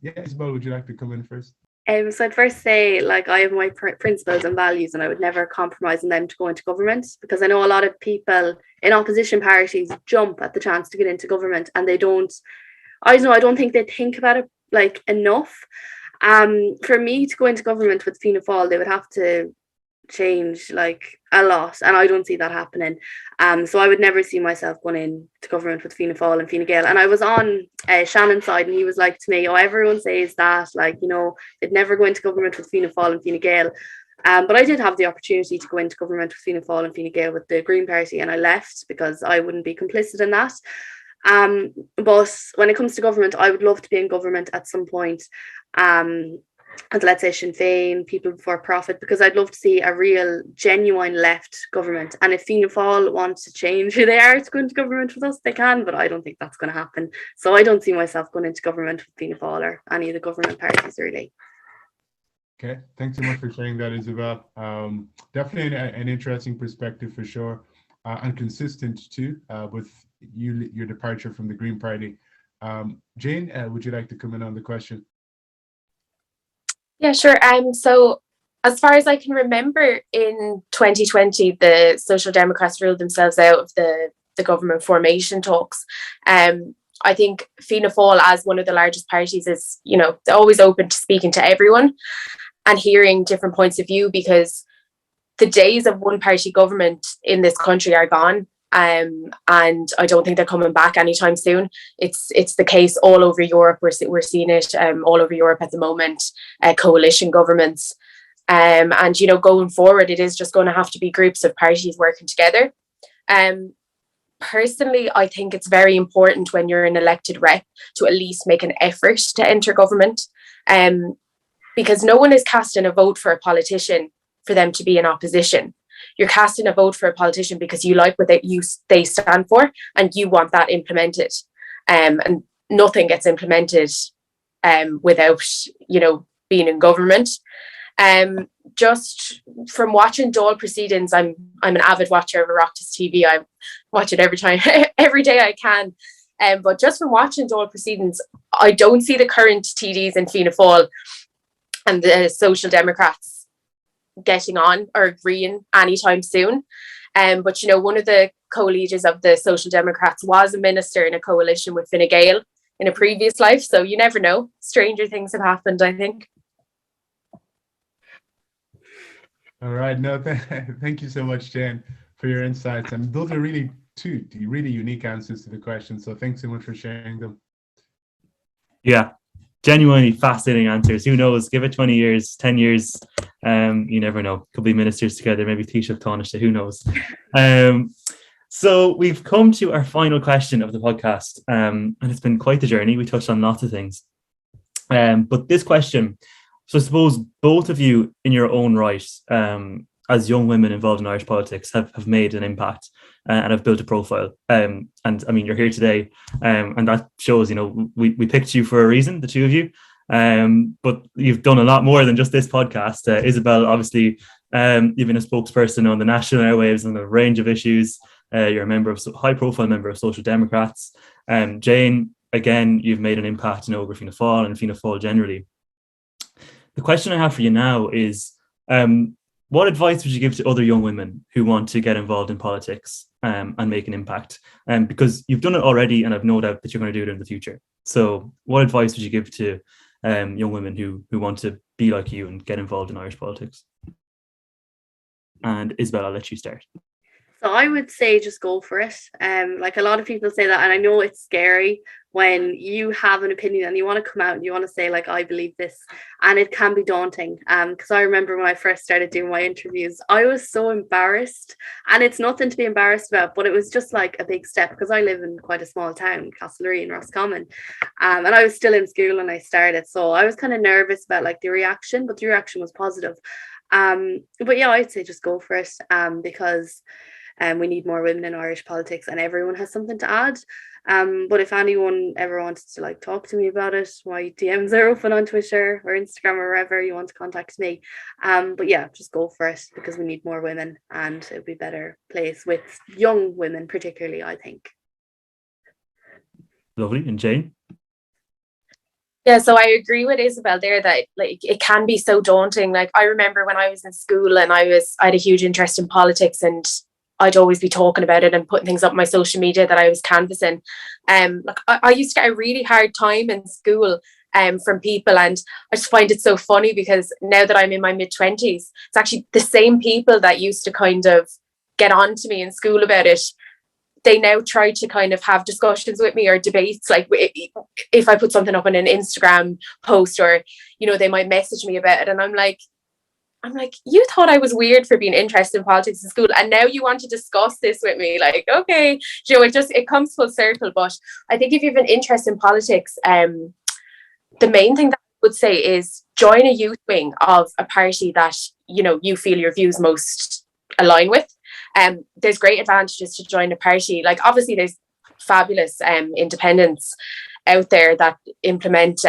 Isabelle, would you like to come in first? So I'd first say, I have my principles and values, and I would never compromise on them to go into government, because I know a lot of people in opposition parties jump at the chance to get into government, and I don't think they think about it enough. For me to go into government with Fianna Fáil, they would have to change a lot, and I don't see that happening. So I would never see myself going into government with Fianna Fáil and Fine Gael. And I was on Shannon's side, and he was like to me, everyone says that they'd never go into government with Fianna Fáil and Fine Gael. But I did have the opportunity to go into government with Fianna Fáil and Fine Gael with the Green Party, and I left because I wouldn't be complicit in that. But when it comes to government, I would love to be in government at some point. And let's say Sinn Féin, People Before Profit, because I'd love to see a real, genuine left government. And if Fianna Fáil want to change who they are to go into government with us, they can, but I don't think that's going to happen. So I don't see myself going into government with Fianna Fáil or any of the government parties, really. Okay, thanks so much for sharing that, Isabelle. Definitely an interesting perspective for sure, and consistent too with your departure from the Green Party. Jane, would you like to come in on the question? Yeah, sure. So as far as I can remember, in 2020, the Social Democrats ruled themselves out of the government formation talks. I think Fianna Fáil, as one of the largest parties, is they're always open to speaking to everyone and hearing different points of view, because the days of one party government in this country are gone. And I don't think they're coming back anytime soon. It's the case all over Europe. We're seeing it all over Europe at the moment, coalition governments. And going forward, it is just going to have to be groups of parties working together. Personally, I think it's very important when you're an elected rep to at least make an effort to enter government, because no one is casting a vote for a politician for them to be in opposition. You're casting a vote for a politician because you like what they stand for, and you want that implemented. And nothing gets implemented without being in government. Just from watching Dáil proceedings, I'm an avid watcher of Oireachtas TV. I watch it every day I can. But just from watching Dáil proceedings, I don't see the current TDs in Fianna Fáil and the Social Democrats getting on or agreeing anytime soon. But one of the co-leaders of the Social Democrats was a minister in a coalition with Fine Gael in a previous life, so you never know. Stranger things have happened, I think. All right, no, thank you so much, Jane, for your insights, and those are really really unique answers to the question, so thanks so much for sharing them. Yeah, genuinely fascinating answers. Who knows? Give it 20 years, 10 years. You never know. Could be ministers together, maybe Taoiseach Taoiseach, who knows? So we've come to our final question of the podcast, and it's been quite the journey. We touched on lots of things. But this question, so I suppose both of you in your own right as young women involved in Irish politics have made an impact and have built a profile. And I mean, you're here today, and that shows, we picked you for a reason, the two of you. But you've done a lot more than just this podcast. Isabelle, obviously, you've been a spokesperson on the national airwaves on a range of issues. You're a high-profile member of Social Democrats. Jane, again, you've made an impact over Fianna Fáil and Fianna Fáil generally. The question I have for you now is, what advice would you give to other young women who want to get involved in politics and make an impact? Because you've done it already, and I've no doubt that you're going to do it in the future. So what advice would you give to young women who want to be like you and get involved in Irish politics? And Isabelle, I'll let you start. So I would say just go for it. Like a lot of people say that, and I know it's scary when you have an opinion and you want to come out and you want to say, like, I believe this, and it can be daunting. Because I remember when I first started doing my interviews, I was so embarrassed, and it's nothing to be embarrassed about, but it was just like a big step because I live in quite a small town, Castlereagh in Roscommon, and I was still in school when I started, so I was kind of nervous about like the reaction, but the reaction was positive. But yeah, I'd say just go for it, because we need more women in Irish politics, and everyone has something to add. But if anyone ever wants to like talk to me about it, my DMs are open on Twitter or Instagram or wherever you want to contact me. But yeah, just go for it because we need more women, and it'll be a better place with young women particularly, I think. Lovely. And Jane? Yeah, so I agree with Isabelle there that like it can be so daunting. Like I remember when I was in school and I had a huge interest in politics, and I'd always be talking about it and putting things up on my social media that I was canvassing. Like I used to get a really hard time in school from people, and I just find it so funny because now that I'm in my mid-20s, it's actually the same people that used to kind of get on to me in school about it. They now try to kind of have discussions with me or debates, like if I put something up on an Instagram post, or they might message me about it, and I'm like, you thought I was weird for being interested in politics in school, and now you want to discuss this with me? Like, okay, it comes full circle. But I think if you have an interest in politics, the main thing that I would say is join a youth wing of a party that you feel your views most align with. There's great advantages to join a party. Like obviously there's fabulous independents out there that implement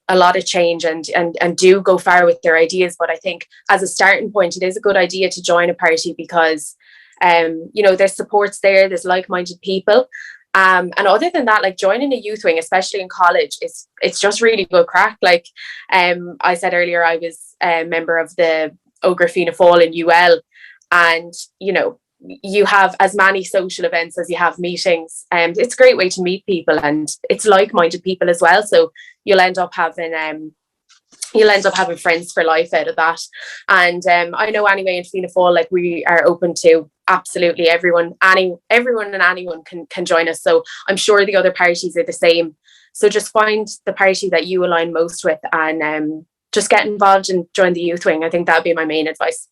a lot of change and do go far with their ideas. But I think as a starting point, it is a good idea to join a party because, there's supports there, there's like-minded people. And other than that, like joining a youth wing, especially in college, it's just really good crack. Like I said earlier, I was a member of the Ógra Fianna Fáil in UL, and, you have as many social events as you have meetings, and it's a great way to meet people, and it's like-minded people as well, so you'll end up having friends for life out of that. And I know anyway in Fianna Fáil, like we are open to absolutely everyone and anyone can join us, so I'm sure the other parties are the same. So just find the party that you align most with, and just get involved and join the youth wing. I think that would be my main advice.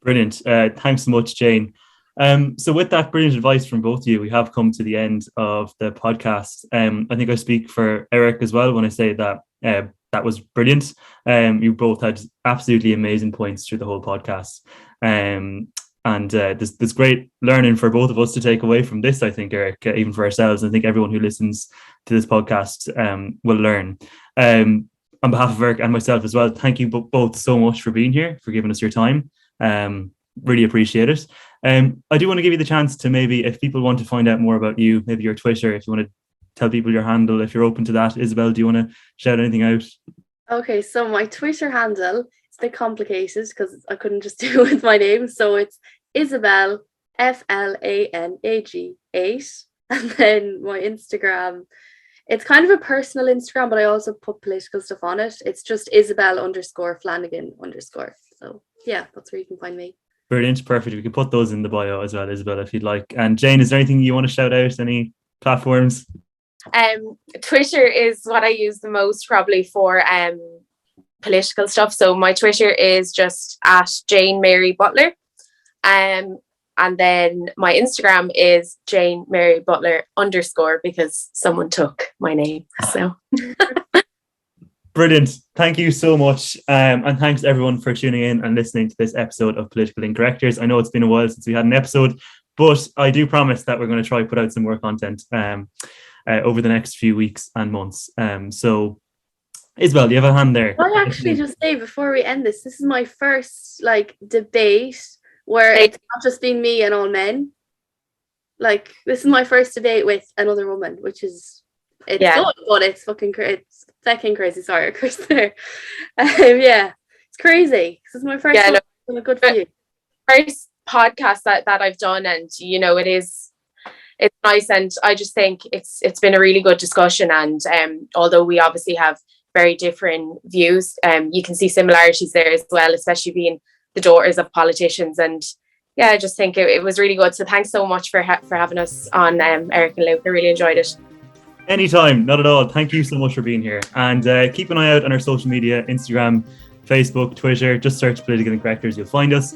Brilliant. Thanks so much, Jane. So with that brilliant advice from both of you, we have come to the end of the podcast. I think I speak for Eric as well when I say that that was brilliant. You both had absolutely amazing points through the whole podcast. And there's great learning for both of us to take away from this, I think, Eric, even for ourselves. I think everyone who listens to this podcast will learn. On behalf of Eric and myself as well, thank you both so much for being here, for giving us your time. Really appreciate it. I do want to give you the chance to maybe, if people want to find out more about you, maybe your Twitter, if you want to tell people your handle, if you're open to that. Isabelle, do you want to shout anything out? Okay, so my Twitter handle, it's a bit complicated because I couldn't just do it with my name. So it's Isabelle Flanag 8. And then my Instagram, it's kind of a personal Instagram, but I also put political stuff on it. It's just Isabelle_Flanagan_. So yeah, that's where you can find me. Brilliant, perfect. We can put those in the bio as well, Isabelle, if you'd like. And Jane, is there anything you want to shout out? Any platforms? Twitter is what I use the most, probably for political stuff. So my Twitter is just @JaneMaryButler. And then my Instagram is JaneMaryButler_ because someone took my name. So Brilliant. Thank you so much. And thanks everyone for tuning in and listening to this episode of Political Incorrectors. I know it's been a while since we had an episode, but I do promise that we're going to try put out some more content over the next few weeks and months. So Isabelle, do you have a hand there? I actually just say before we end this is my first debate where it's not just been me and all men. This is my first debate with another woman, which is good, but it's fucking it's fucking crazy. Sorry, of course there. It's crazy. This is my first one. Good for you. First podcast that I've done, and it's nice, and I just think it's been a really good discussion, and although we obviously have very different views, you can see similarities there as well, especially being the daughters of politicians. And I just think it was really good. So thanks so much for having us on, Eric and Luke. I really enjoyed it. Anytime, not at all. Thank you so much for being here. And keep an eye out on our social media, Instagram, Facebook, Twitter. Just search Political Incorrectors, you'll find us.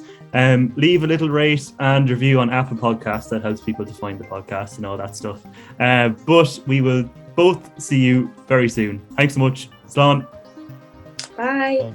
Leave a little rate and review on Apple Podcasts. That helps people to find the podcast and all that stuff. But we will both see you very soon. Thanks so much. Slán. Bye.